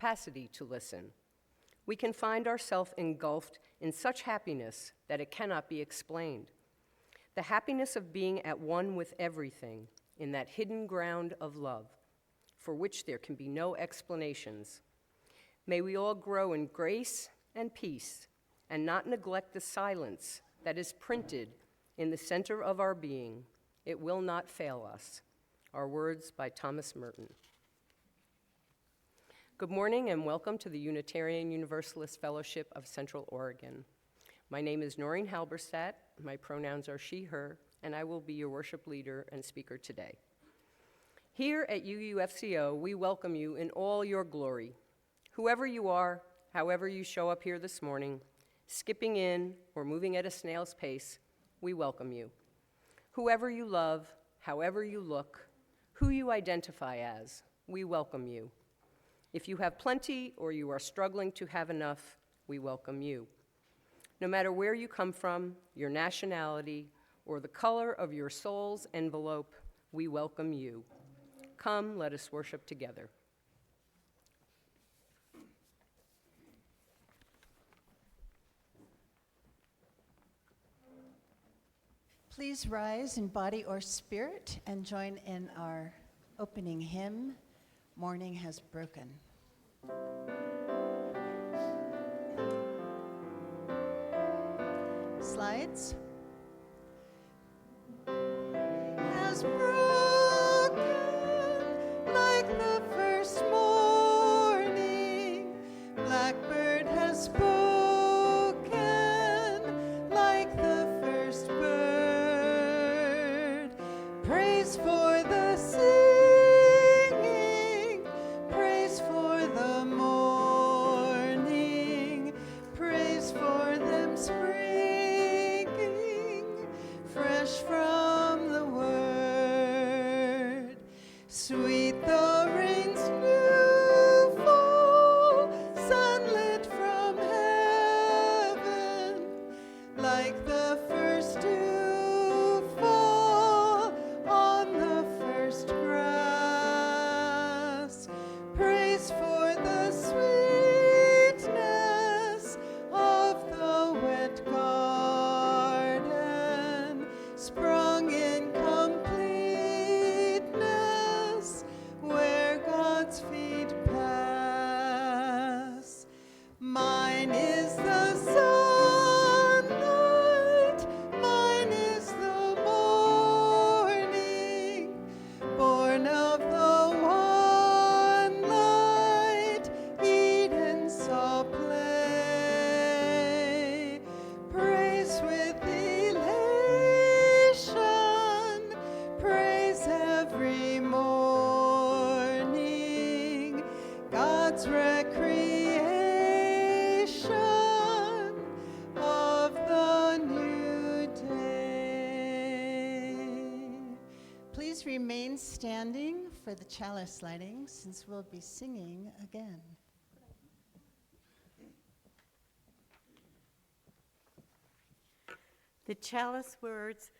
capacity to listen. We can find ourselves engulfed in such happiness that it cannot be explained. The happiness of being at one with everything in that hidden ground of love, for which there can be no explanations. May we all grow in grace and peace and not neglect the silence that is printed in the center of our being. It will not fail us. Our words by Thomas Merton. Good morning and welcome to the Unitarian Universalist Fellowship of Central Oregon. My name is Noreen Halberstadt. My pronouns are she, her, and I will be your worship leader and speaker today. Here at UUFCO, we welcome you in all your glory. Whoever you are, however you show up here this morning, skipping in or moving at a snail's pace, we welcome you. Whoever you love, however you look, who you identify as, we welcome you. If you have plenty or you are struggling to have enough, we welcome you. No matter where you come from, your nationality, or the color of your soul's envelope, we welcome you. Come, let us worship together. Please rise in body or spirit and join in our opening hymn, Morning Has Broken. Slides. Has broken like the first morning, blackbird has spoken like the first bird. Praise for the singing, praise for the morning, praise for them springing fresh from the word. Sweet the rain's new fall, sunlit from heaven, like the first dew fall on the first grass. Praise for the sweetness of the wet garden, sprung in completeness where God's feet pass. Mine is the sunlight, mine is the morning, born of the one light Eden saw play. Praise with elation, praise every morning, God's recreation of the new day. Please remain standing for the chalice lighting, since we'll be singing again. The chalice words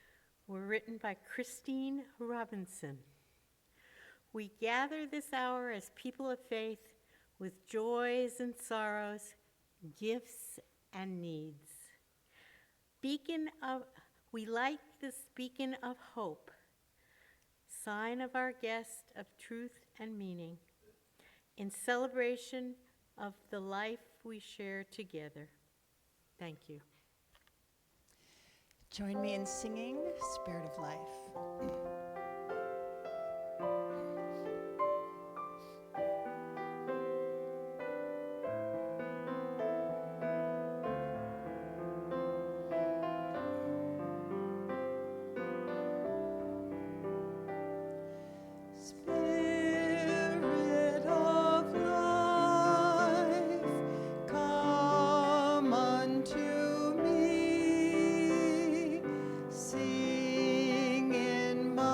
were written by Christine Robinson. We gather this hour as people of faith with joys and sorrows, gifts and needs. We light this beacon of hope, sign of our guest of truth and meaning, in celebration of the life we share together. Thank you. Join me in singing Spirit of Life. Spirit of life, come unto me, sing in my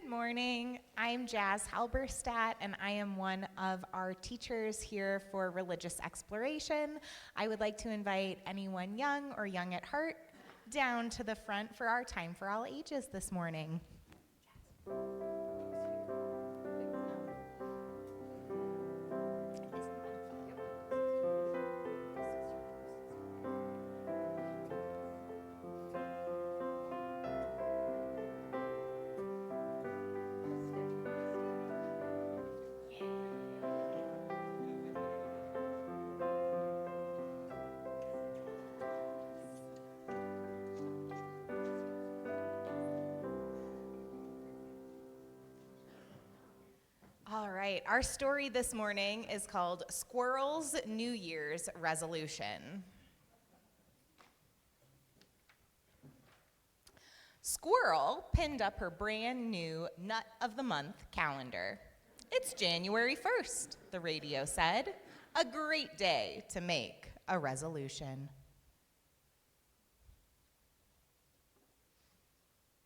Good morning. I'm Jazz Halberstadt, and I am one of our teachers here for religious exploration. I would like to invite anyone young or young at heart down to the front for our time for all ages this morning. All right, our story this morning is called Squirrel's New Year's Resolution. Squirrel pinned up her brand new Nut of the Month calendar. It's January 1st, the radio said. A great day to make a resolution.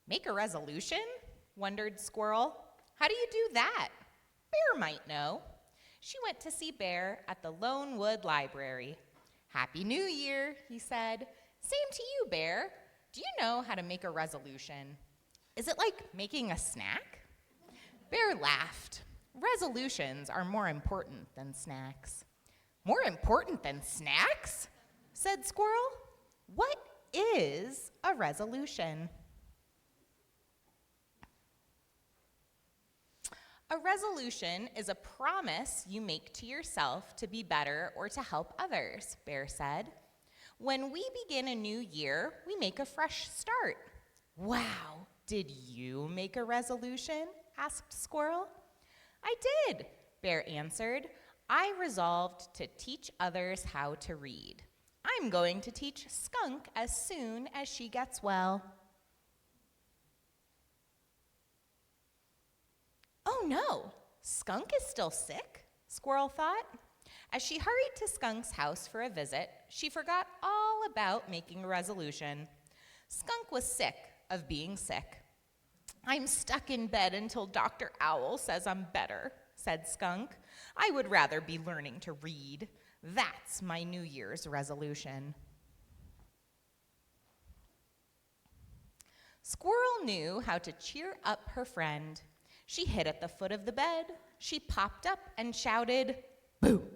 Make a resolution? Wondered Squirrel. How do you do that? Bear might know. She went to see Bear at the Lone Wood Library. Happy New Year, he said. Same to you, Bear. Do you know how to make a resolution? Is it like making a snack? Bear laughed. Resolutions are more important than snacks. More important than snacks? Said Squirrel. What is a resolution? A resolution is a promise you make to yourself to be better or to help others, Bear said. When we begin a new year, we make a fresh start. Wow, did you make a resolution? Asked Squirrel. I did, Bear answered. I resolved to teach others how to read. I'm going to teach Skunk as soon as she gets well. Oh no, Skunk is still sick, Squirrel thought. As she hurried to Skunk's house for a visit, she forgot all about making a resolution. Skunk was sick of being sick. I'm stuck in bed until Dr. Owl says I'm better, said Skunk. I would rather be learning to read. That's my New Year's resolution. Squirrel knew how to cheer up her friend. She hid at the foot of the bed. She popped up and shouted, "Boo!"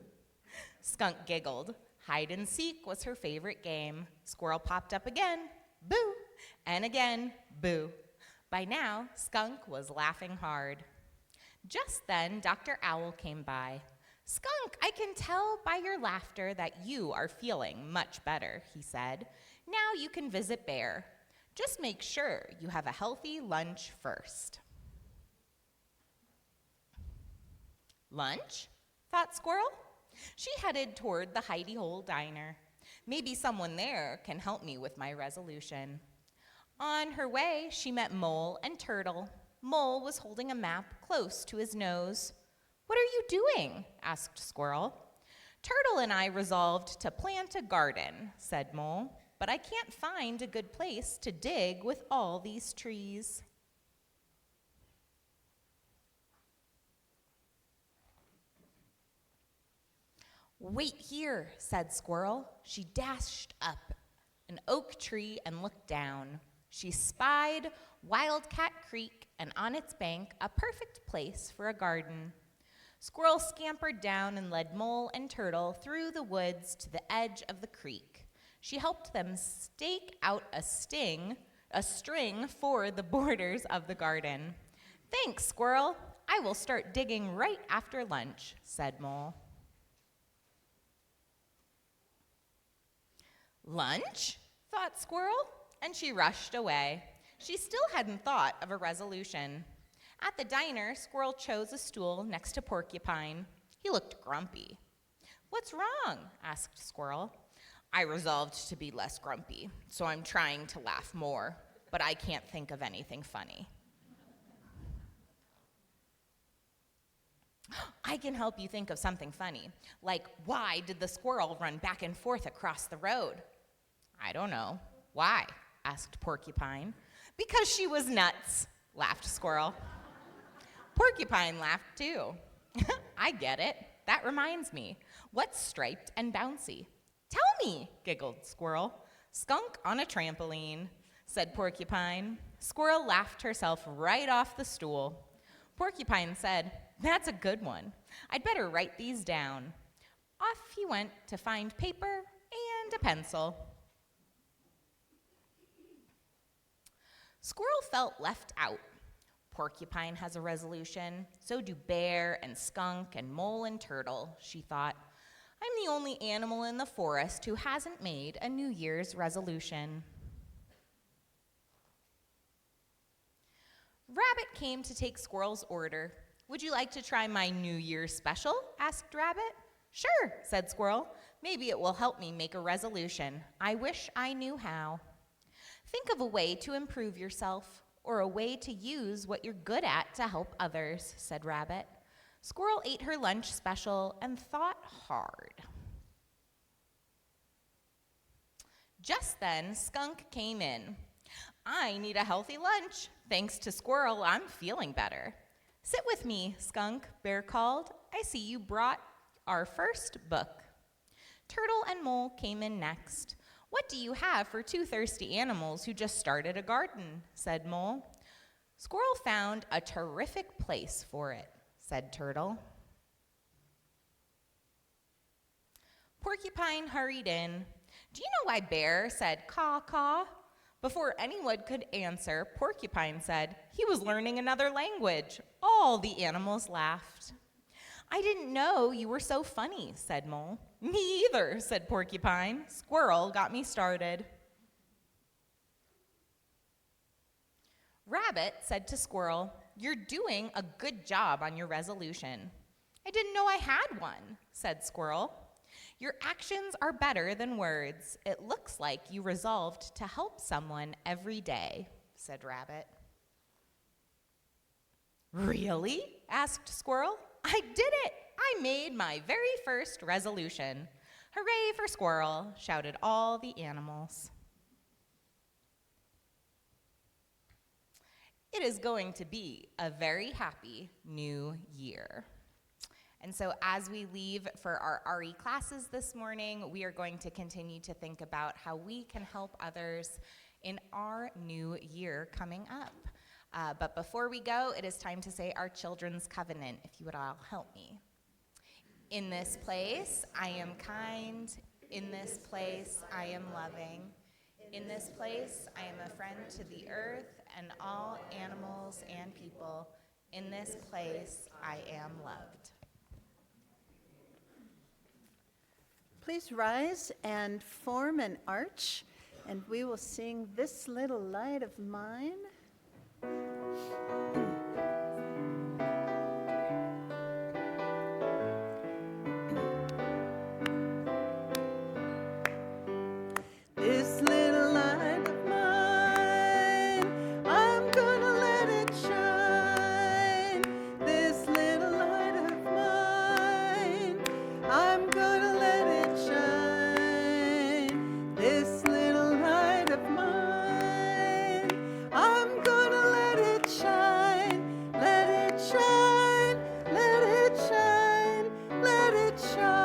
Skunk giggled. Hide and seek was her favorite game. Squirrel popped up again, "Boo!" And again, "Boo!" By now, Skunk was laughing hard. Just then, Dr. Owl came by. Skunk, I can tell by your laughter that you are feeling much better, he said. Now you can visit Bear. Just make sure you have a healthy lunch first. Lunch? Thought Squirrel. She headed toward the Hidey Hole Diner. Maybe someone there can help me with my resolution. On her way, she met Mole and Turtle. Mole was holding a map close to his nose. What are you doing? Asked Squirrel. Turtle and I resolved to plant a garden, said Mole, but I can't find a good place to dig with all these trees. Wait here, said Squirrel. She dashed up an oak tree and looked down. She spied Wildcat Creek and on its bank a perfect place for a garden. Squirrel scampered down and led Mole and Turtle through the woods to the edge of the creek. She helped them stake out a string for the borders of the garden. Thanks, Squirrel. I will start digging right after lunch, said Mole. Lunch? Thought Squirrel, and she rushed away. She still hadn't thought of a resolution. At the diner, Squirrel chose a stool next to Porcupine. He looked grumpy. What's wrong? Asked Squirrel. I resolved to be less grumpy, so I'm trying to laugh more, but I can't think of anything funny. I can help you think of something funny, like why did the squirrel run back and forth across the road? I don't know. Why? Asked Porcupine. Because she was nuts, laughed Squirrel. Porcupine laughed too. I get it. That reminds me. What's striped and bouncy? Tell me, giggled Squirrel. Skunk on a trampoline, said Porcupine. Squirrel laughed herself right off the stool. Porcupine said, that's a good one. I'd better write these down. Off he went to find paper and a pencil. Squirrel felt left out. Porcupine has a resolution, so do Bear and Skunk and Mole and Turtle, she thought. I'm the only animal in the forest who hasn't made a New Year's resolution. Rabbit came to take Squirrel's order. Would you like to try my New Year's special? Asked Rabbit. Sure, said Squirrel. Maybe it will help me make a resolution. I wish I knew how. Think of a way to improve yourself, or a way to use what you're good at to help others, said Rabbit. Squirrel ate her lunch special and thought hard. Just then, Skunk came in. I need a healthy lunch. Thanks to Squirrel, I'm feeling better. Sit with me, Skunk, Bear called. I see you brought our first book. Turtle and Mole came in next. What do you have for two thirsty animals who just started a garden? Said Mole. Squirrel found a terrific place for it, said Turtle. Porcupine hurried in. Do you know why Bear said caw caw? Before anyone could answer, Porcupine said he was learning another language. All the animals laughed. I didn't know you were so funny, said Mole. Me either, said Porcupine. Squirrel got me started. Rabbit said to Squirrel, you're doing a good job on your resolution. I didn't know I had one, said Squirrel. Your actions are better than words. It looks like you resolved to help someone every day, said Rabbit. Really? Asked Squirrel. I did it! I made my very first resolution. Hooray for Squirrel, shouted all the animals. It is going to be a very happy new year. And so as we leave for our RE classes this morning, we are going to continue to think about how we can help others in our new year coming up. But before we go, it is time to say our children's covenant, if you would all help me. In this place, I am kind. In this place, I am loving. In this place, I am a friend to the earth and all animals and people. In this place, I am loved. Please rise and form an arch, and we will sing This Little Light of Mine. This little light of mine, I'm gonna let it shine. This little light of mine, I'm gonna let it shine. This little light of mine, I'm gonna let it shine. Let it shine, let it shine, let it shine.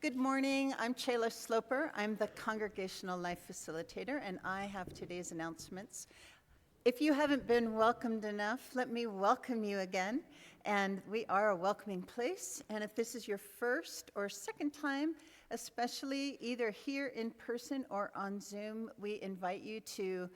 Good morning, I'm Chayla Sloper. I'm the Congregational Life Facilitator, and I have today's announcements. If you haven't been welcomed enough, let me welcome you again. And we are a welcoming place, and if this is your first or second time, especially either here in person or on Zoom, we invite you to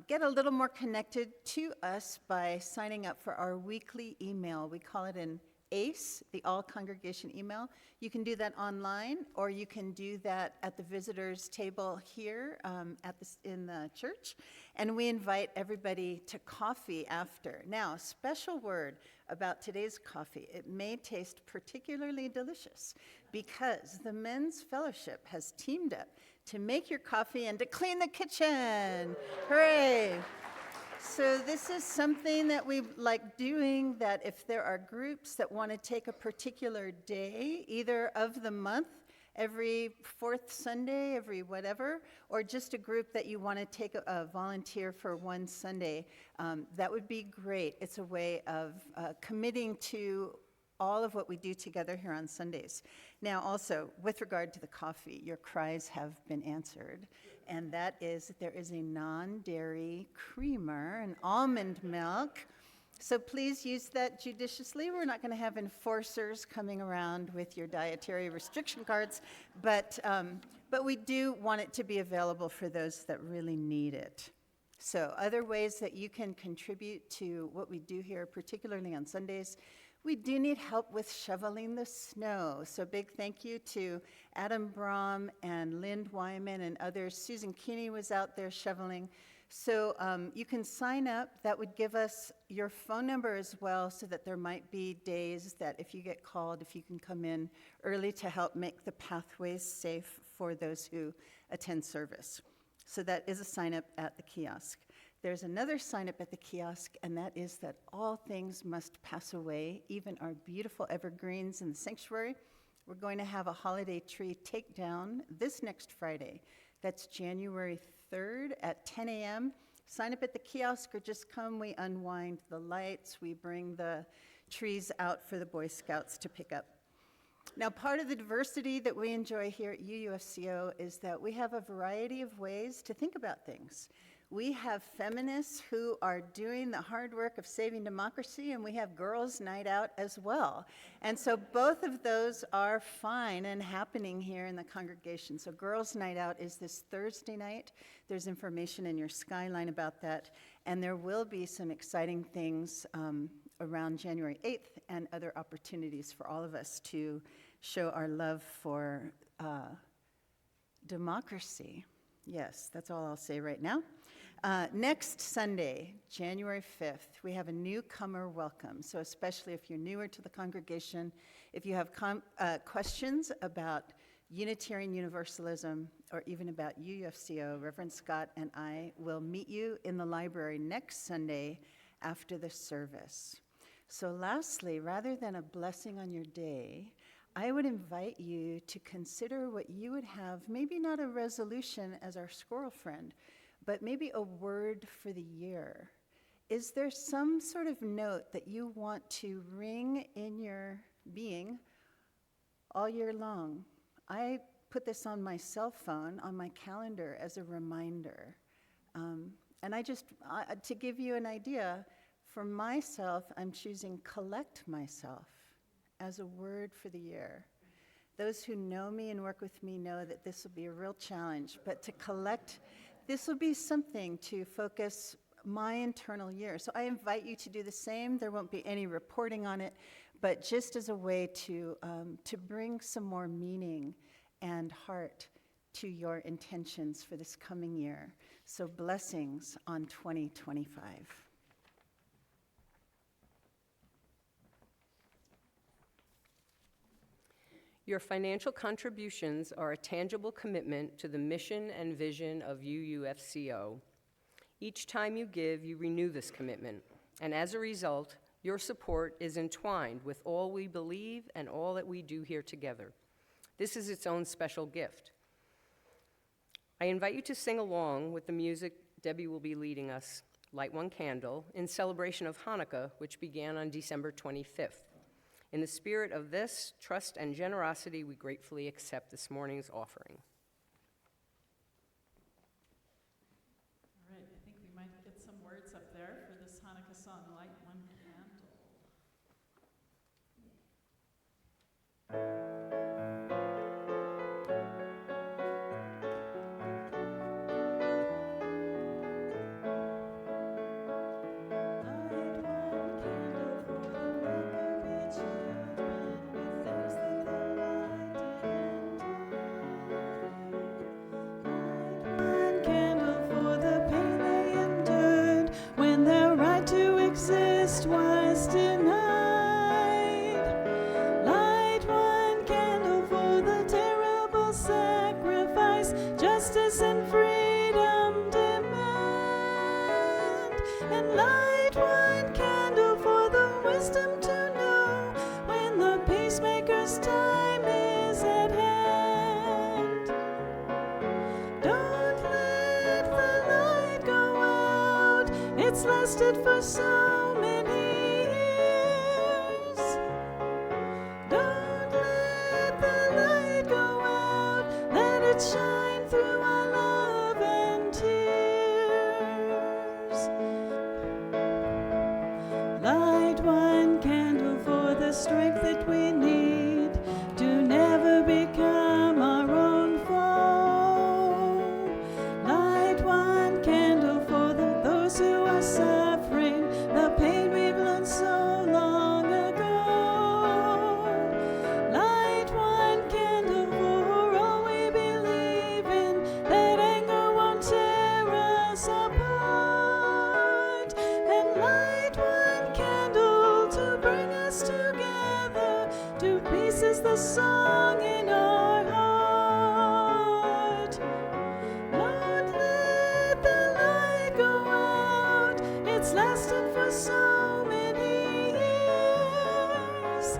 get a little more connected to us by signing up for our weekly email. We call it an ACE, the All Congregation email. You can do that online, or you can do that at the visitors table here in the church, and we invite everybody to coffee after. Now, special word about today's coffee. It may taste particularly delicious because the Men's Fellowship has teamed up to make your coffee and to clean the kitchen. Hooray! So this is something that we like doing, that if there are groups that want to take a particular day, either of the month, every fourth Sunday, every whatever, or just a group that you want to take a volunteer for one Sunday, that would be great. It's a way of committing to all of what we do together here on Sundays. Now, also, with regard to the coffee, your cries have been answered, and that is that there is a non-dairy creamer, an almond milk. So please use that judiciously. We're not going to have enforcers coming around with your dietary restriction cards, but we do want it to be available for those that really need it. So other ways that you can contribute to what we do here, particularly on Sundays, we do need help with shoveling the snow. So big thank you to Adam Brom and Lynn Wyman and others. Susan Keeney was out there shoveling. So you can sign up. That would give us your phone number as well, so that there might be days that if you get called, if you can come in early to help make the pathways safe for those who attend service. So that is a sign up at the kiosk. There's another sign up at the kiosk, and that is that all things must pass away, even our beautiful evergreens in the sanctuary. We're going to have a holiday tree takedown this next Friday. That's January 3rd at 10 a.m. Sign up at the kiosk or just come. We unwind the lights. We bring the trees out for the Boy Scouts to pick up. Now, part of the diversity that we enjoy here at UUFCO is that we have a variety of ways to think about things. We have feminists who are doing the hard work of saving democracy, and we have girls' night out as well. And so both of those are fine and happening here in the congregation. So girls' night out is this Thursday night. There's information in your skyline about that. And there will be some exciting things around January 8th and other opportunities for all of us to show our love for democracy. Yes, that's all I'll say right now. Next Sunday, January 5th, we have a newcomer welcome. So especially if you're newer to the congregation, if you have questions about Unitarian Universalism or even about UUFCO, Reverend Scott and I will meet you in the library next Sunday after the service. So lastly, rather than a blessing on your day, I would invite you to consider what you would have, maybe not a resolution as our squirrel friend, but maybe a word for the year. Is there some sort of note that you want to ring in your being all year long? I put this on my cell phone, on my calendar as a reminder. And to give you an idea, for myself, I'm choosing collect myself as a word for the year. Those who know me and work with me know that this will be a real challenge, but to collect, this will be something to focus my internal year. So I invite you to do the same. There won't be any reporting on it, but just as a way to bring some more meaning and heart to your intentions for this coming year. So blessings on 2025. Your financial contributions are a tangible commitment to the mission and vision of UUFCO. Each time you give, you renew this commitment, and as a result, your support is entwined with all we believe and all that we do here together. This is its own special gift. I invite you to sing along with the music Debbie will be leading us, Light One Candle, in celebration of Hanukkah, which began on December 25th. In the spirit of this trust and generosity, we gratefully accept this morning's offering. All right, I think we might get some words up there for this Hanukkah song, Light One Candle. Was denied. Light one candle for the terrible sacrifice justice and freedom demand. And light one candle for the wisdom to know when the peacemaker's time is at hand. lasted for so many years. Don't let the light go out, let it shine through our love and tears. Light one candle for the strength that we need to never become our own foe. Light one candle for those who are suffering the pain we've learned so long ago. Light one candle for all we believe in, that anger won't tear us apart. And light one candle to bring us together. To peace is the song in our heart. Don't let the light go out. It's lasted for so many years.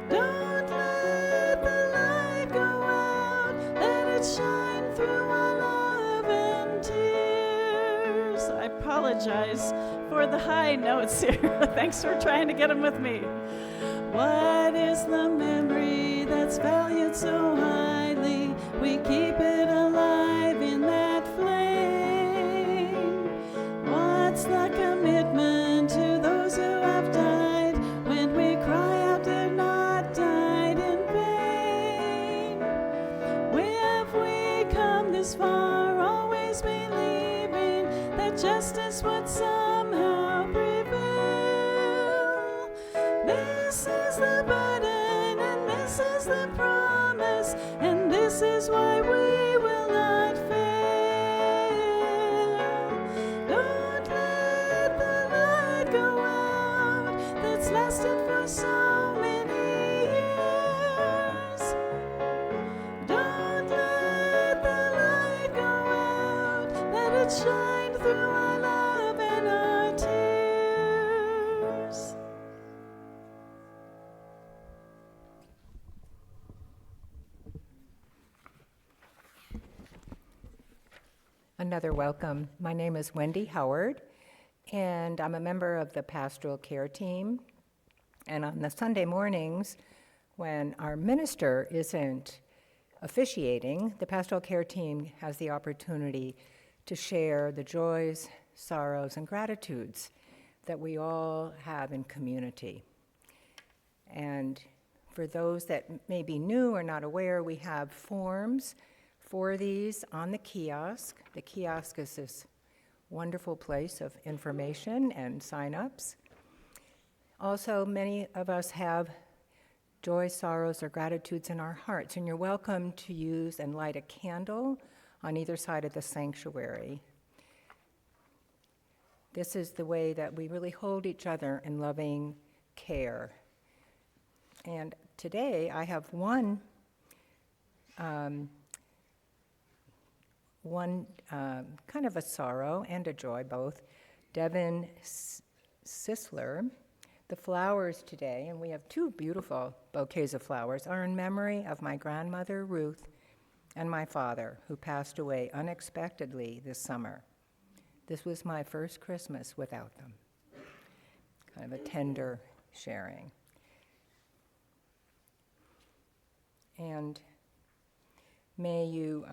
Don't let the light go out. Let it shine through our love and tears. I apologize for the high notes here. Thanks for trying to get them with me. What is the memory that's valued so highly? We keep it alive in that flame. What's the commitment to those who have died when we cry out they're not died in vain? Where have we come this far, always believing that justice would somehow prevail? This is the burden, and this is the promise, and this is why we will not fail. Don't let the light go out that's lasted for so many years. Don't let the light go out, let it shine through our love and our tears. Another welcome. My name is Wendy Howard, and I'm a member of the pastoral care team. And on the Sunday mornings, when our minister isn't officiating, the pastoral care team has the opportunity to share the joys, sorrows, and gratitudes that we all have in community. And for those that may be new or not aware, we have forms for these on the kiosk. The kiosk is this wonderful place of information and sign-ups. Also, many of us have joys, sorrows, or gratitudes in our hearts, and you're welcome to use and light a candle on either side of the sanctuary. This is the way that we really hold each other in loving care. And today I have one kind of a sorrow and a joy, both. Devin Sisler. The flowers today, and we have two beautiful bouquets of flowers, are in memory of my grandmother, Ruth, and my father, who passed away unexpectedly this summer. This was my first Christmas without them. Kind of a tender sharing. And may you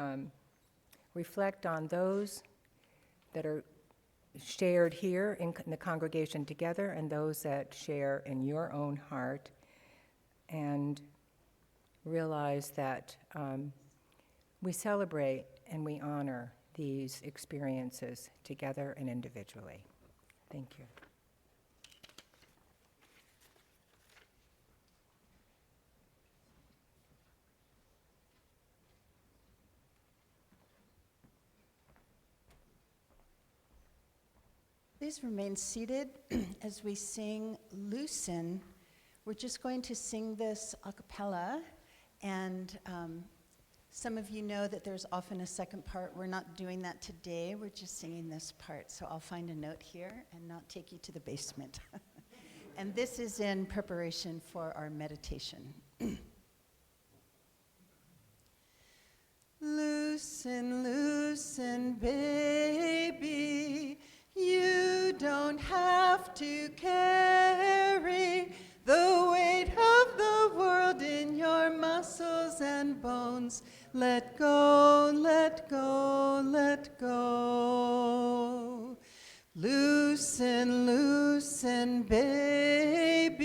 reflect on those that are shared here in the congregation together and those that share in your own heart, and realize that we celebrate and we honor these experiences together and individually. Thank you. Please remain seated as we sing Loosen. We're just going to sing this a cappella, and some of you know that there's often a second part. We're not doing that today. We're just singing this part. So I'll find a note here and not take you to the basement. And this is in preparation for our meditation. Loosen, loosen, baby, you to carry the weight of the world in your muscles and bones. Let go, let go, let go. Loosen, loosen, baby.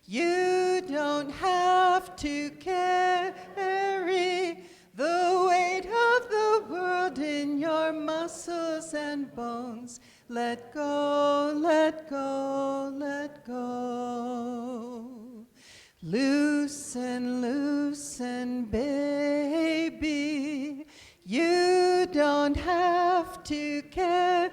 You don't have to carry the weight of the world in your muscles and bones. Let go, let go, let go. Loosen, loosen, baby. You don't have to carry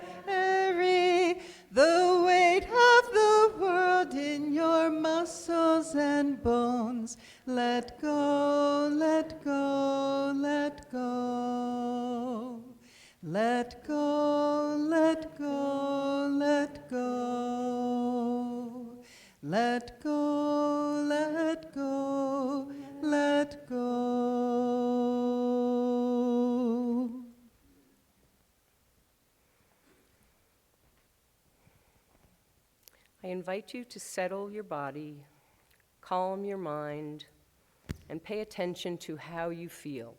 the weight of the world in your muscles and bones. Let go, let go, let go. Let go, let go, let go. Let go, let go, let go. I invite you to settle your body, calm your mind, and pay attention to how you feel.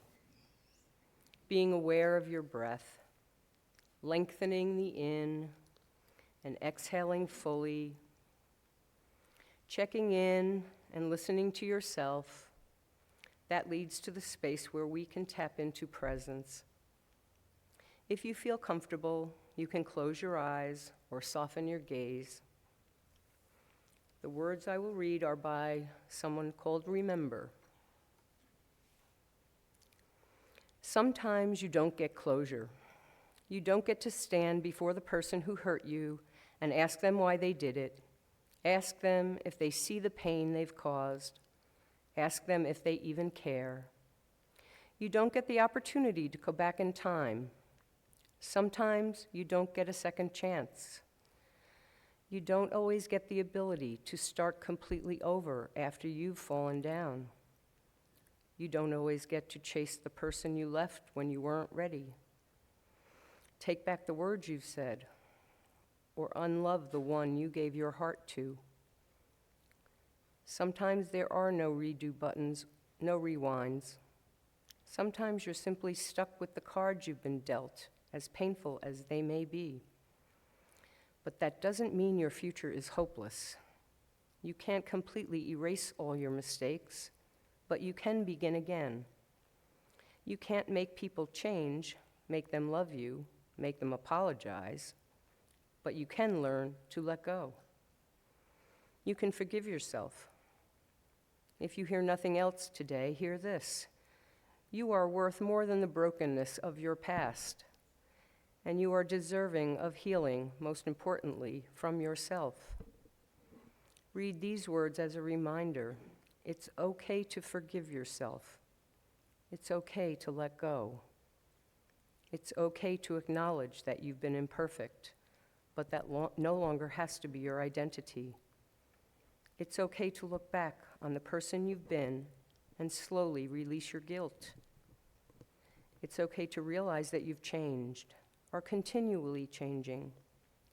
Being aware of your breath, lengthening the in and exhaling fully, checking in and listening to yourself. That leads to the space where we can tap into presence. If you feel comfortable, you can close your eyes or soften your gaze. The words I will read are by someone called Remember. Sometimes you don't get closure. You don't get to stand before the person who hurt you and ask them why they did it. Ask them if they see the pain they've caused. Ask them if they even care. You don't get the opportunity to go back in time. Sometimes you don't get a second chance. You don't always get the ability to start completely over after you've fallen down. You don't always get to chase the person you left when you weren't ready. Take back the words you've said, or unlove the one you gave your heart to. Sometimes there are no redo buttons, no rewinds. Sometimes you're simply stuck with the cards you've been dealt, as painful as they may be. But that doesn't mean your future is hopeless. You can't completely erase all your mistakes, but you can begin again. You can't make people change, make them love you, make them apologize, but you can learn to let go. You can forgive yourself. If you hear nothing else today, hear this. You are worth more than the brokenness of your past, and you are deserving of healing, most importantly, from yourself. Read these words as a reminder. It's okay to forgive yourself. It's okay to let go. It's okay to acknowledge that you've been imperfect, but that no longer has to be your identity. It's okay to look back on the person you've been and slowly release your guilt. It's okay to realize that you've changed, are continually changing,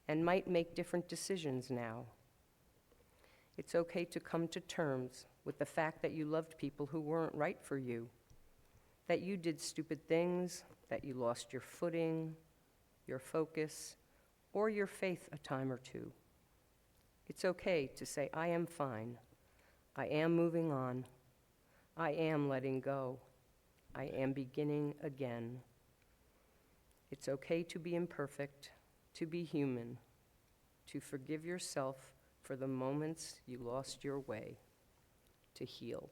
and might make different decisions now. It's okay to come to terms with the fact that you loved people who weren't right for you, that you did stupid things, that you lost your footing, your focus, or your faith a time or two. It's okay to say, I am fine. I am moving on. I am letting go. I am beginning again. It's okay to be imperfect, to be human, to forgive yourself for the moments you lost your way, to heal.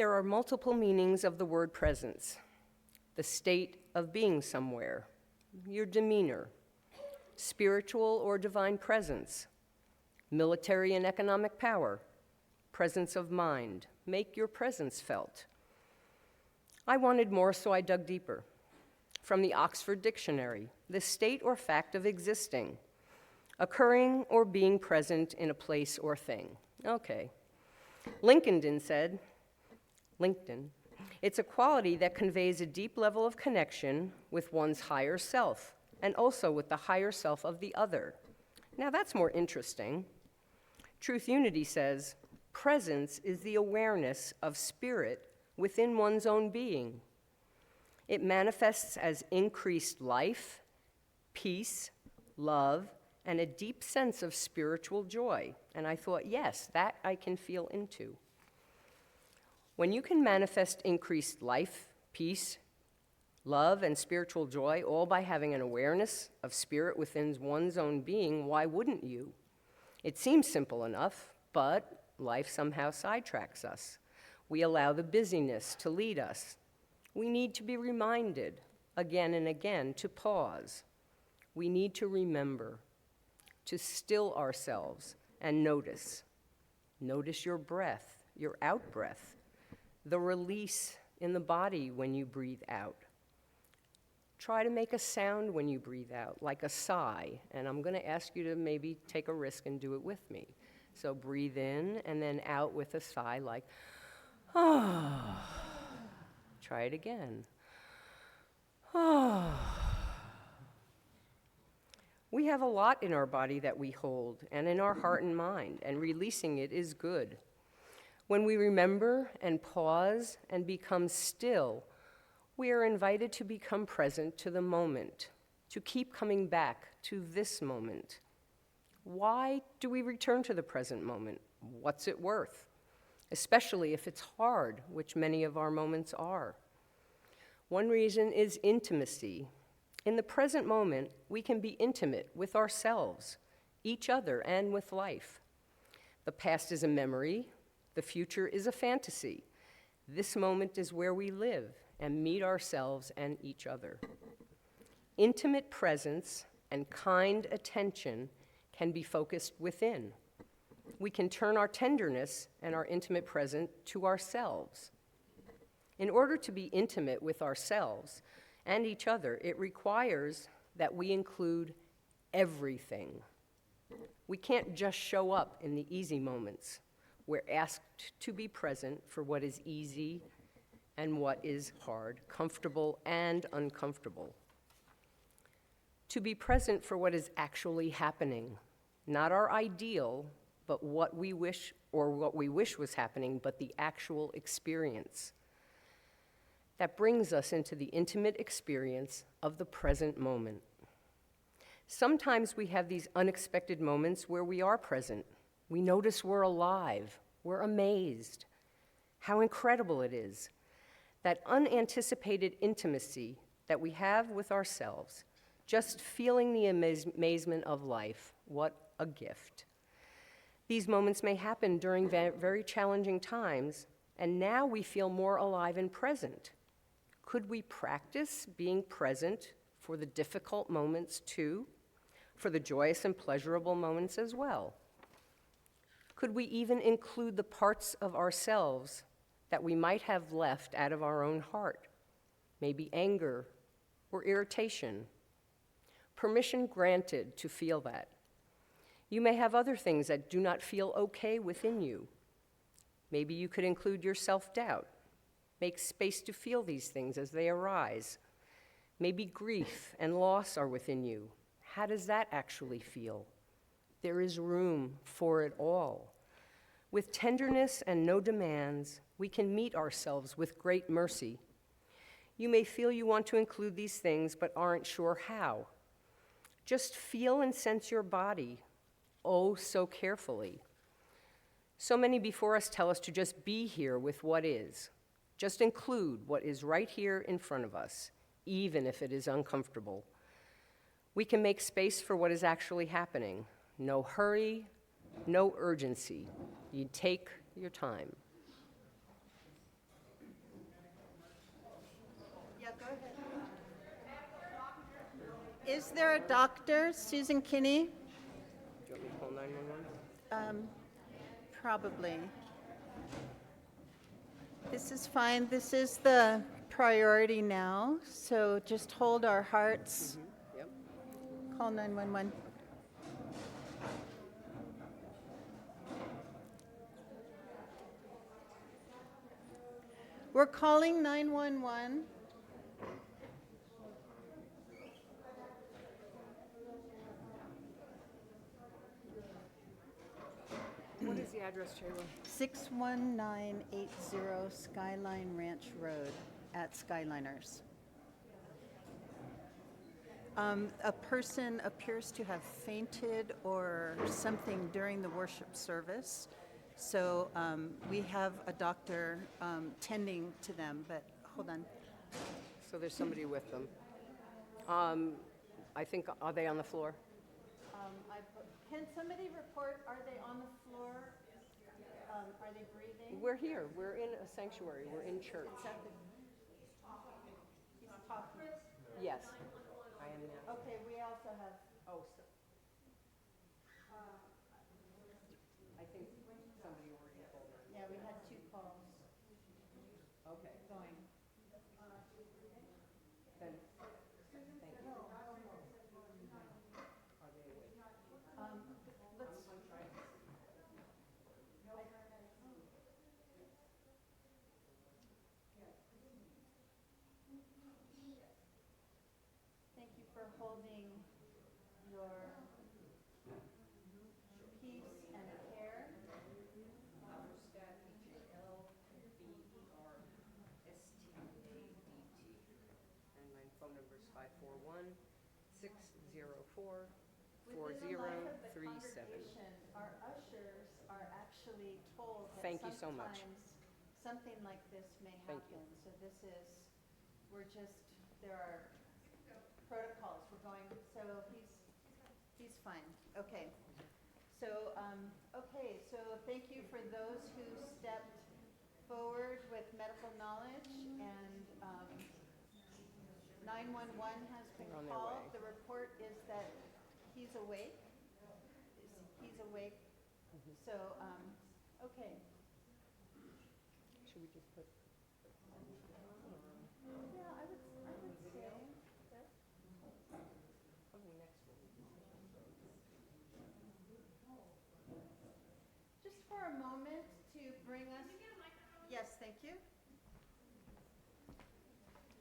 There are multiple meanings of the word presence. The state of being somewhere, your demeanor, spiritual or divine presence, military and economic power, presence of mind, make your presence felt. I wanted more, so I dug deeper. From the Oxford Dictionary, the state or fact of existing, occurring or being present in a place or thing. Okay. LinkedIn said, it's a quality that conveys a deep level of connection with one's higher self, and also with the higher self of the other. Now that's more interesting. Truth Unity says, presence is the awareness of spirit within one's own being. It manifests as increased life, peace, love, and a deep sense of spiritual joy. And I thought, yes, that I can feel into. When you can manifest increased life, peace, love, and spiritual joy, all by having an awareness of spirit within one's own being, why wouldn't you? It seems simple enough, but life somehow sidetracks us. We allow the busyness to lead us. We need to be reminded again and again to pause. We need to remember, to still ourselves and notice. Notice your breath, your out-breath, the release in the body when you breathe out. Try to make a sound when you breathe out, like a sigh, and I'm going to ask you to maybe take a risk and do it with me. So breathe in and then out with a sigh like, oh. Try it again. Oh. We have a lot in our body that we hold, and in our heart and mind, and releasing it is good. When we remember and pause and become still, we are invited to become present to the moment, to keep coming back to this moment. Why do we return to the present moment? What's it worth? Especially if it's hard, which many of our moments are. One reason is intimacy. In the present moment, we can be intimate with ourselves, each other, and with life. The past is a memory. The future is a fantasy. This moment is where we live and meet ourselves and each other. Intimate presence and kind attention can be focused within. We can turn our tenderness and our intimate presence to ourselves. In order to be intimate with ourselves and each other, it requires that we include everything. We can't just show up in the easy moments. We're asked to be present for what is easy and what is hard, comfortable and uncomfortable. To be present for what is actually happening, not our ideal, but what we wish was happening, but the actual experience. That brings us into the intimate experience of the present moment. Sometimes we have these unexpected moments where we are present. We notice we're alive. We're amazed. How incredible it is. That unanticipated intimacy that we have with ourselves, just feeling the amazement of life. What a gift. These moments may happen during very challenging times, and now we feel more alive and present. Could we practice being present for the difficult moments too, for the joyous and pleasurable moments as well? Could we even include the parts of ourselves that we might have left out of our own heart? Maybe anger or irritation. Permission granted to feel that. You may have other things that do not feel okay within you. Maybe you could include your self-doubt. Make space to feel these things as they arise. Maybe grief and loss are within you. How does that actually feel? There is room for it all. With tenderness and no demands, we can meet ourselves with great mercy. You may feel you want to include these things but aren't sure how. Just feel and sense your body, oh so carefully. So many before us tell us to just be here with what is. Just include what is right here in front of us, even if it is uncomfortable. We can make space for what is actually happening. No hurry, no urgency. You take your time. Is there a doctor, Susan Kinney? Do you want me to call 911? Probably. This is fine. This is the priority now, so just hold our hearts. Yep. Call 911. We're calling 911. What is the address, Shayla? 61980 Skyline Ranch Road at Skyliners. A person appears to have fainted or something during the worship service. So we have a doctor tending to them, but hold on. So there's somebody with them. I think, are they on the floor? Can somebody report, are they on the floor? Are they breathing? We're here. We're in a sanctuary. We're in church. He's talking. Yes, I am now. Okay, we also have, Oh, so. I think somebody already called her. yeah, we had 2 calls Okay, going. then, thank you. Are they awake? Thank you for holding your peace and care. Halberstadt, Halberstadt. And my phone number is 541-604-4037. Within the life of the congregation, our ushers are actually told that Thank you so much. sometimes something like this may Thank you. happen. So this is, there are protocols we're going, so he's fine. Okay. So, so thank you for those who stepped forward with medical knowledge, and 911 has been They're on their called. way. The report is that he's awake. He's awake. So, okay. Should we just put? Yeah, I would say that. Coming next week. Just for a moment to bring us. Yes, thank you.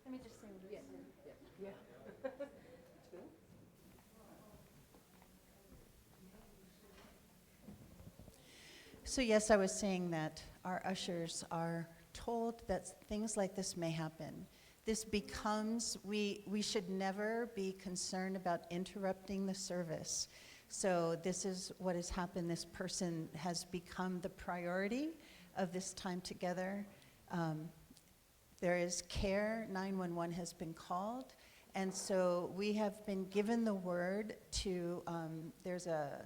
Let me just sing this. Yeah. Two? So yes, I was saying that our ushers are told that things like this may happen. This becomes, we should never be concerned about interrupting the service. So this is what has happened. This person has become the priority of this time together. There is care, 911 has been called. And so we have been given the word to, there's a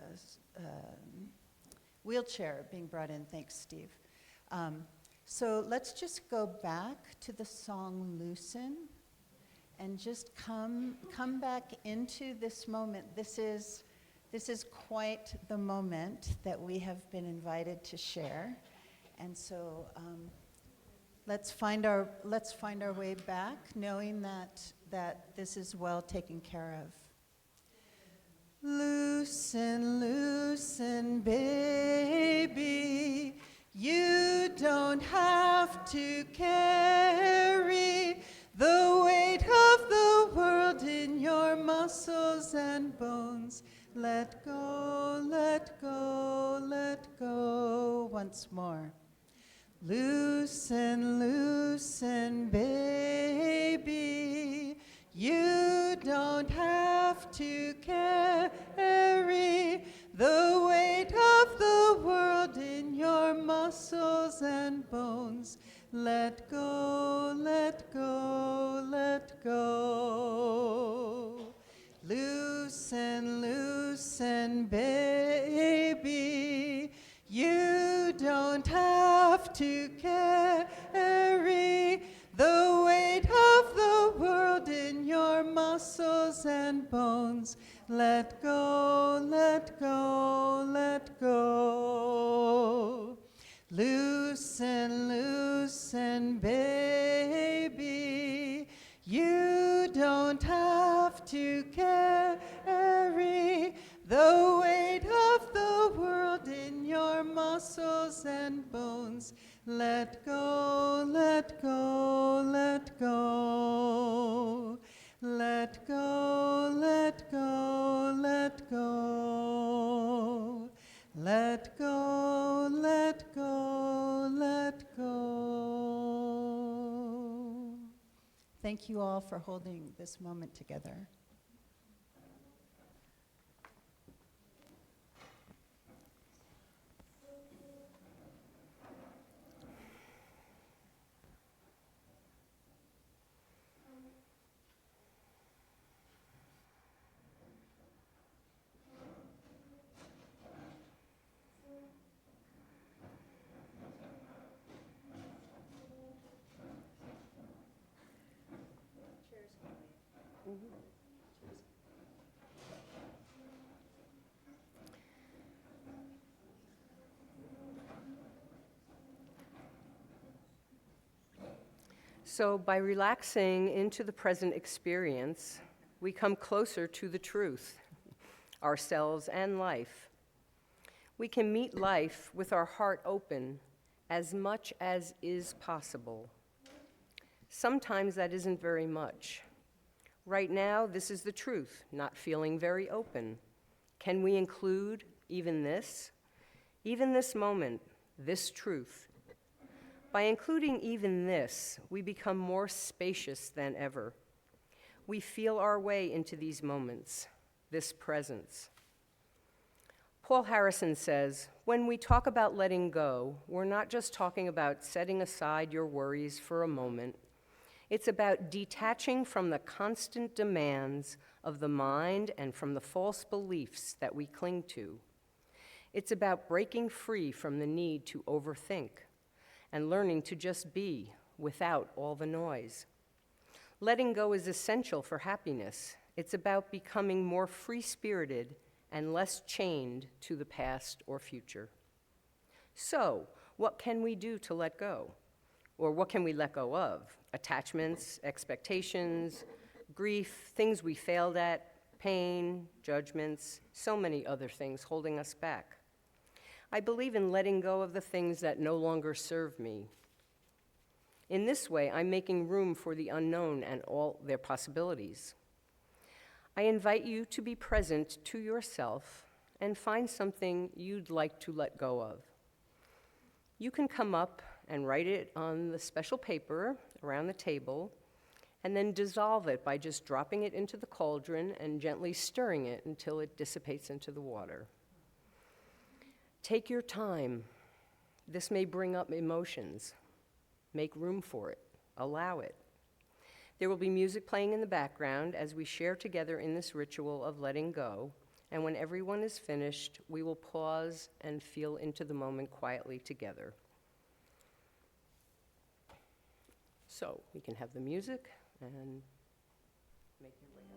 wheelchair being brought in. Thanks, Steve. So let's just go back to the song Loosen and just come back into this moment. This is quite the moment that we have been invited to share. And so let's find our way back, knowing that this is well taken care of. Loosen, loosen, baby. You don't have to carry the weight of the world in your muscles and bones. Let go, let go, let go. Once more. Loosen, loosen, baby. You don't have to carry the weight of the world in your muscles and bones. Let go, let go, let go. Loosen, loosen, baby. You don't have to carry the weight of the world in your muscles and bones. Let go, let go, let go. Loosen, loosen, baby. You don't have to carry the weight of the world in your muscles and bones. Let go, let go, let go. Let go, let go, let go. Let go, let go, let go. Thank you all for holding this moment together. So by relaxing into the present experience, we come closer to the truth, ourselves and life. We can meet life with our heart open as much as is possible. Sometimes that isn't very much. Right now, this is the truth, not feeling very open. Can we include even this moment, this truth? By including even this, we become more spacious than ever. We feel our way into these moments, this presence. Paul Harrison says, when we talk about letting go, we're not just talking about setting aside your worries for a moment. It's about detaching from the constant demands of the mind and from the false beliefs that we cling to. It's about breaking free from the need to overthink and learning to just be without all the noise. Letting go is essential for happiness. It's about becoming more free-spirited and less chained to the past or future. So, what can we do to let go? Or what can we let go of? Attachments, expectations, grief, things we failed at, pain, judgments, so many other things holding us back. I believe in letting go of the things that no longer serve me. In this way, I'm making room for the unknown and all their possibilities. I invite you to be present to yourself and find something you'd like to let go of. You can come up and write it on the special paper around the table, and then dissolve it by just dropping it into the cauldron and gently stirring it until it dissipates into the water. Take your time. This may bring up emotions. Make room for it. Allow it. There will be music playing in the background as we share together in this ritual of letting go, and when everyone is finished, we will pause and feel into the moment quietly together. So we can have the music and make your way up.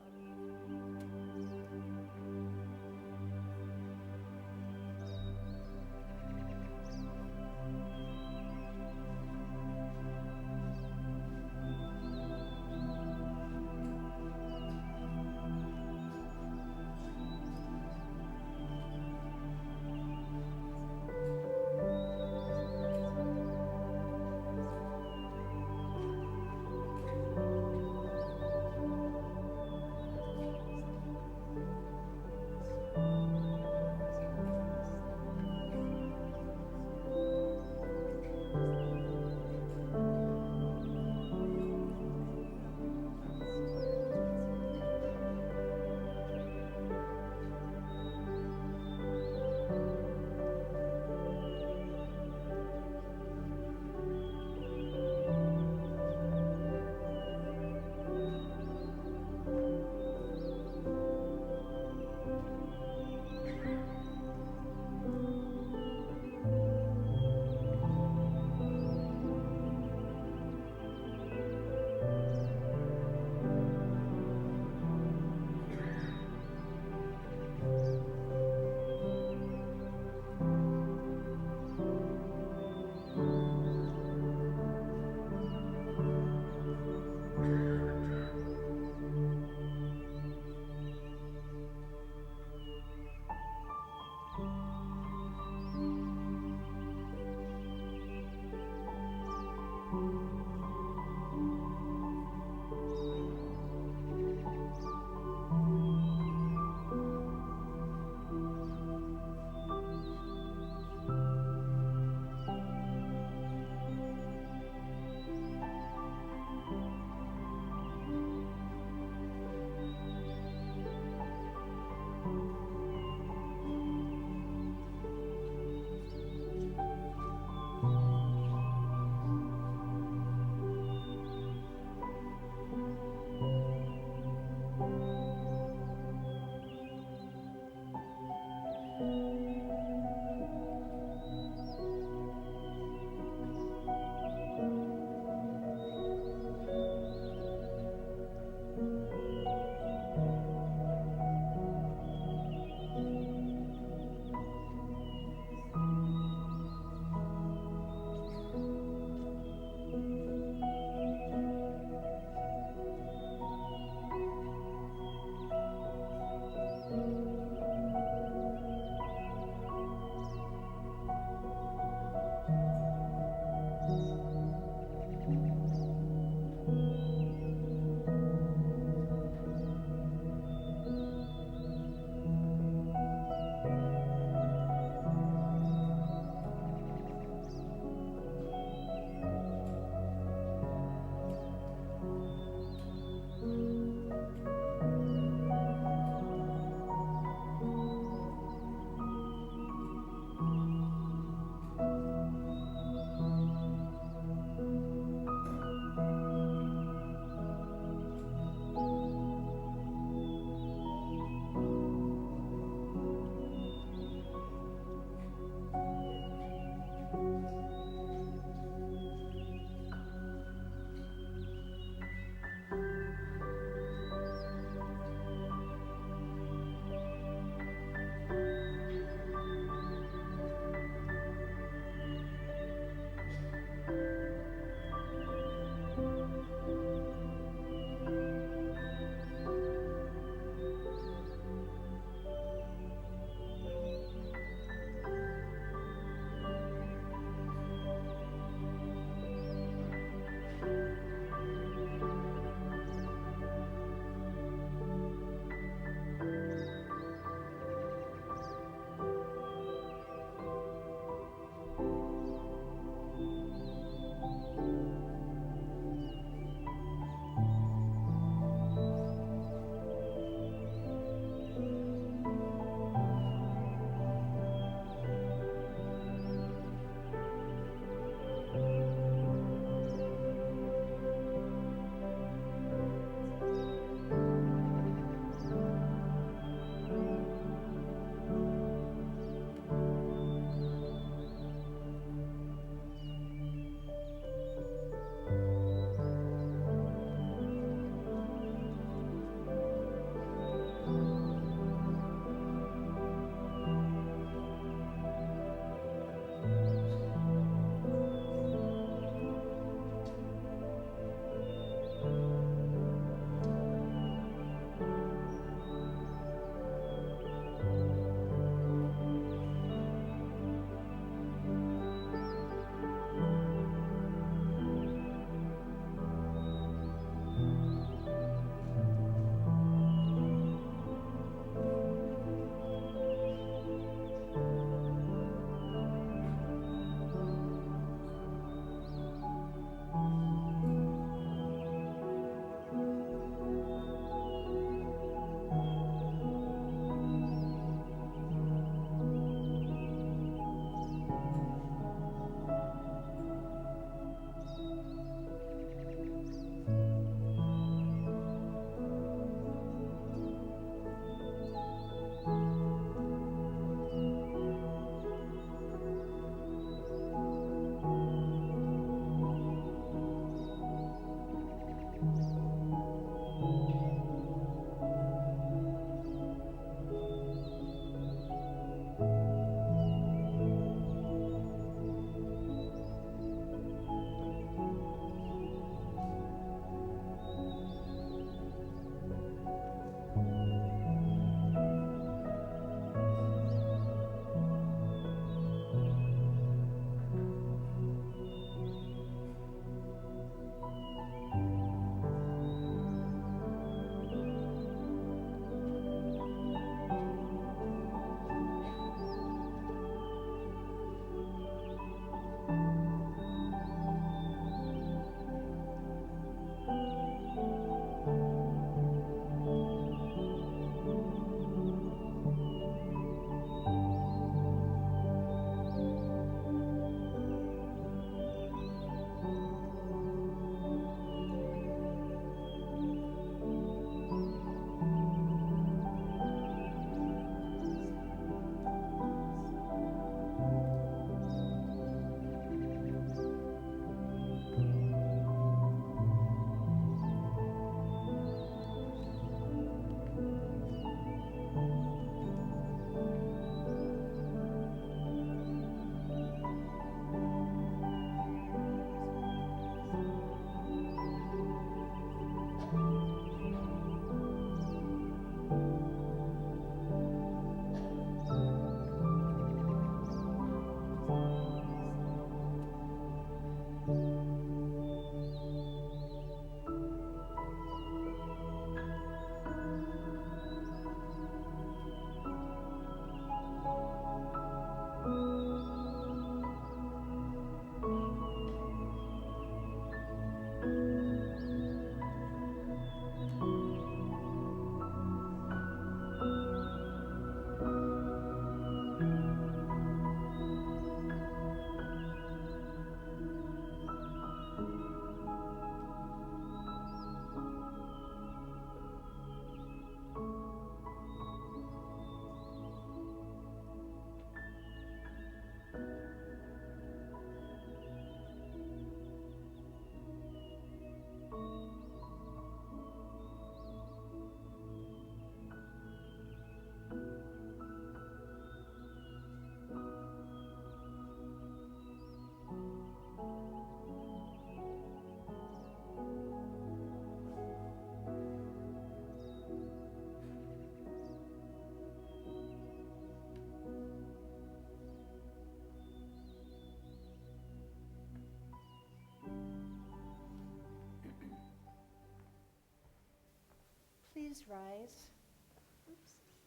please rise?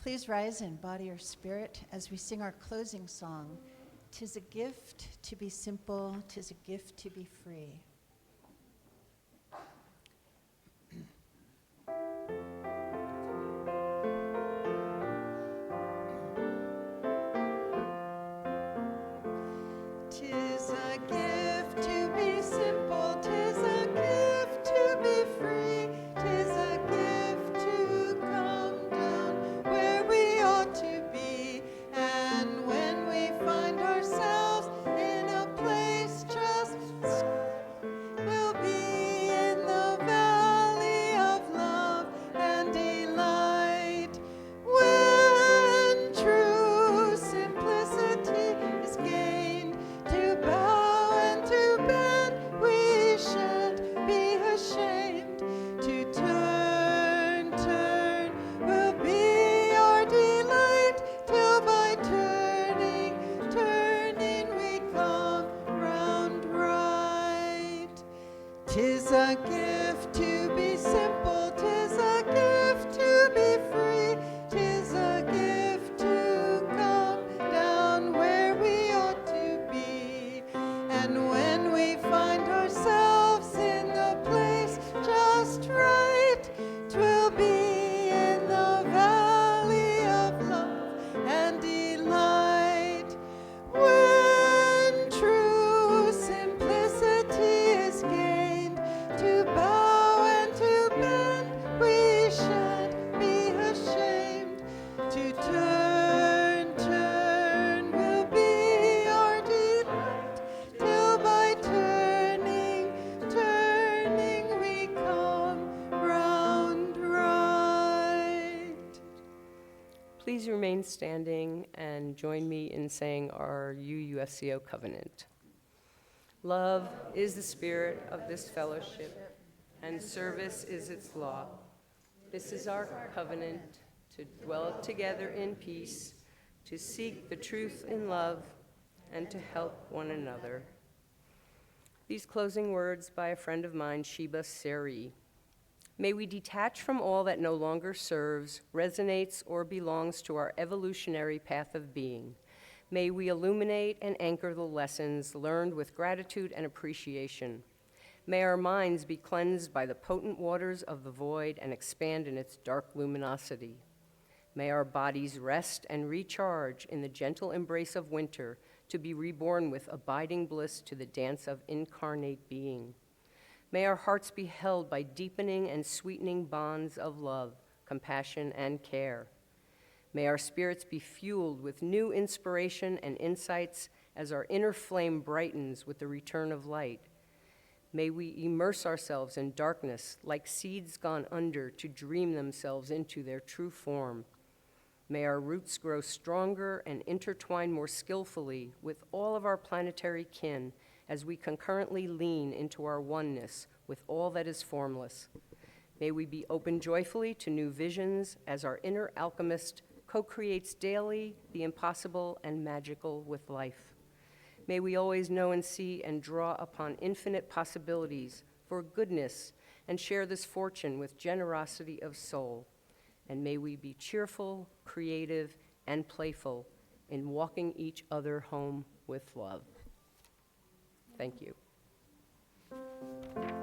Please rise in body or spirit as we sing our closing song. 'Tis a gift to be simple, 'tis a gift to be free. Tis a gift to be simple, tis a gift to be free, tis a gift to come down where we ought to be. And when we find ourselves in a place just we'll be in the valley of love and delight. When true simplicity is gained, to bow and to bend, we shan't be ashamed. To turn will be our delight, till by turning we come round right. 'Tis a gift to be simple, 'tis a gift to be free, 'tis a gift to come down where we ought to be. And when we find ourselves in the place just right, 'twill be in the valley of love and delight. When true simplicity is gained, to bow and to bend, we shan't be ashamed. To turn will be our delight, till by turning we come round right. Please remain standing and join me in saying our UUFCO covenant. Love is the spirit of this fellowship, and service is its law. This is our covenant, to dwell together in peace, to seek the truth in love, and to help one another. These closing words by a friend of mine, Sheba Seri. May we detach from all that no longer serves, resonates, or belongs to our evolutionary path of being. May we illuminate and anchor the lessons learned with gratitude and appreciation. May our minds be cleansed by the potent waters of the void and expand in its dark luminosity. May our bodies rest and recharge in the gentle embrace of winter, to be reborn with abiding bliss to the dance of incarnate being. May our hearts be held by deepening and sweetening bonds of love, compassion, and care. May our spirits be fueled with new inspiration and insights as our inner flame brightens with the return of light. May we immerse ourselves in darkness like seeds gone under to dream themselves into their true form. May our roots grow stronger and intertwine more skillfully with all of our planetary kin as we concurrently lean into our oneness with all that is formless. May we be open joyfully to new visions as our inner alchemist co-creates daily the impossible and magical with life. May we always know and see and draw upon infinite possibilities for goodness and share this fortune with generosity of soul. And may we be cheerful, creative, and playful in walking each other home with love. Thank you.